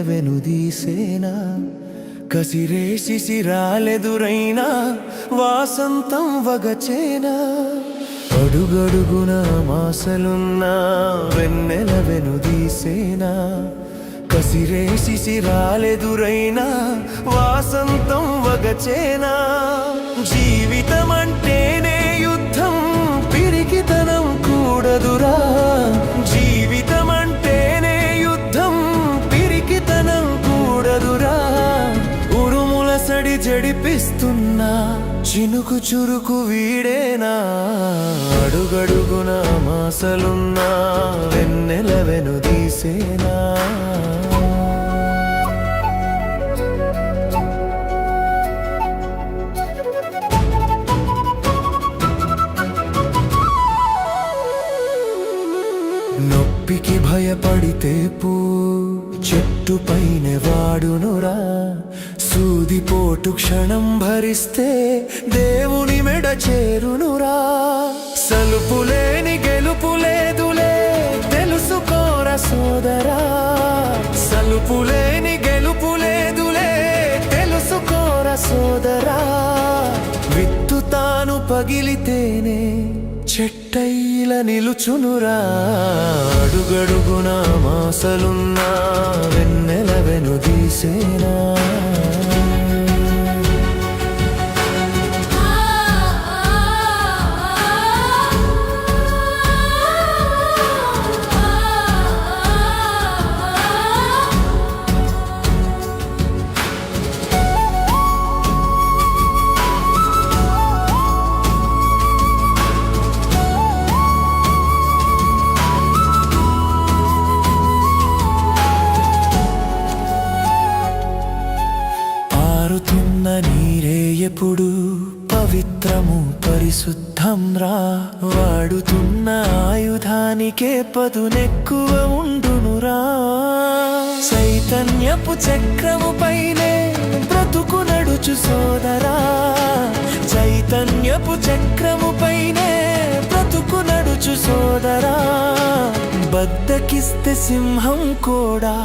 వెనుదీసేనా కసిరే శిశిరాలెదురైనా వాసంతం వగచేనా అడుగడుగున మాసలున్నా వెన్నెల వెనుదీసేనా కసిరే శిశిరాలెదురైనా వాసంతం వగచేనా జీవితమంటేనే యుద్ధం పిరికితనం కూడదురా జీవితమంటేనే యుద్ధం పిరికితనం కూడదురా ఉరుముల సడి జడిపిస్తున్నా చినుకు చురుకు వీడేనా అడుగడుగున మాసలున్నా వెన్నెల వెనుదీసేనా నొప్పికి భయపడితే పూ చెట్టు పైన వాడునురా సూదిపోటు క్షణం భరిస్తే దేవుని మెడ చేరునురా సలుపులేని గెలుపులేదులే తెలుసుకోర సోదరా సలుపులేని గెలుపులేదులే తెలుసుకోర సోదరా విత్తు తాను పగిలితేనే చెట్టైల నిలుచునురా అడుగడుగున మాసలున్నా వెన్నెల వెనుదీసేనా పారుతున్న నీరే ఎప్పుడు పవిత్రము పరిశుద్ధం రా వాడుతున్న ఆయుధానికే పదునెక్కువ ఉండునురా చైతన్యపు చక్రము పైనే బ్రతుకు నడుచు సోదరా చైతన్యపు చక్రము పైనే బ్రతుకు నడుచు సోదరా బద్దకిస్తే సింహం కూడా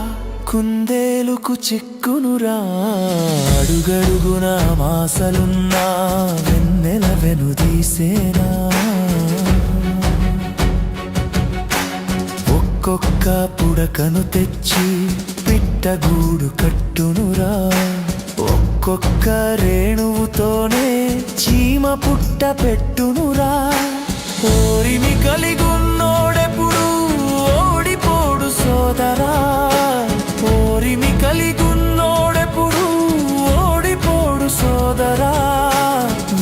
కుందేలుకు చిక్కునురా అడుగడుగున మాసలున్నా వెన్నెల వెనుదీసేనా ఒక్కొక్క పుడకను తెచ్చి పిట్టగూడు కట్టునురా ఒక్కొక్క రేణువుతోనే చీమ పుట్ట పెట్టునురా ఓరిమి కలిగున్నోడెప్పుడు ఓడిపోడు సోదరా ఓరిమి కలిగున్నోడెప్పుడు ఓడిపోడు సోదరా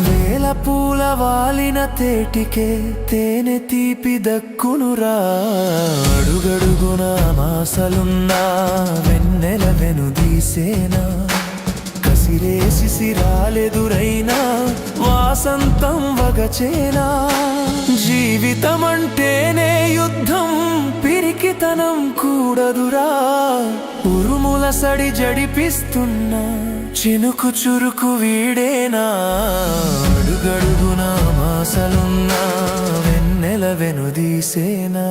వేల పూల వాలిన తేటికే తేనె తీపి దక్కునురా అడుగడుగున మాసలున్నా వెన్నెల వెనుదీసేనా కసిరే శిశిరాలెదురైనా వాసంతం వగచేనా జీవితమంటేనే యుద్ధం పిరికితనం కూడదురా ఉరుముల సడి జడిపిస్తున్నా చినుకు చురుకు వీడేనా అడుగడుగున మాసలున్నా వెన్నెల వెనుదీసేనా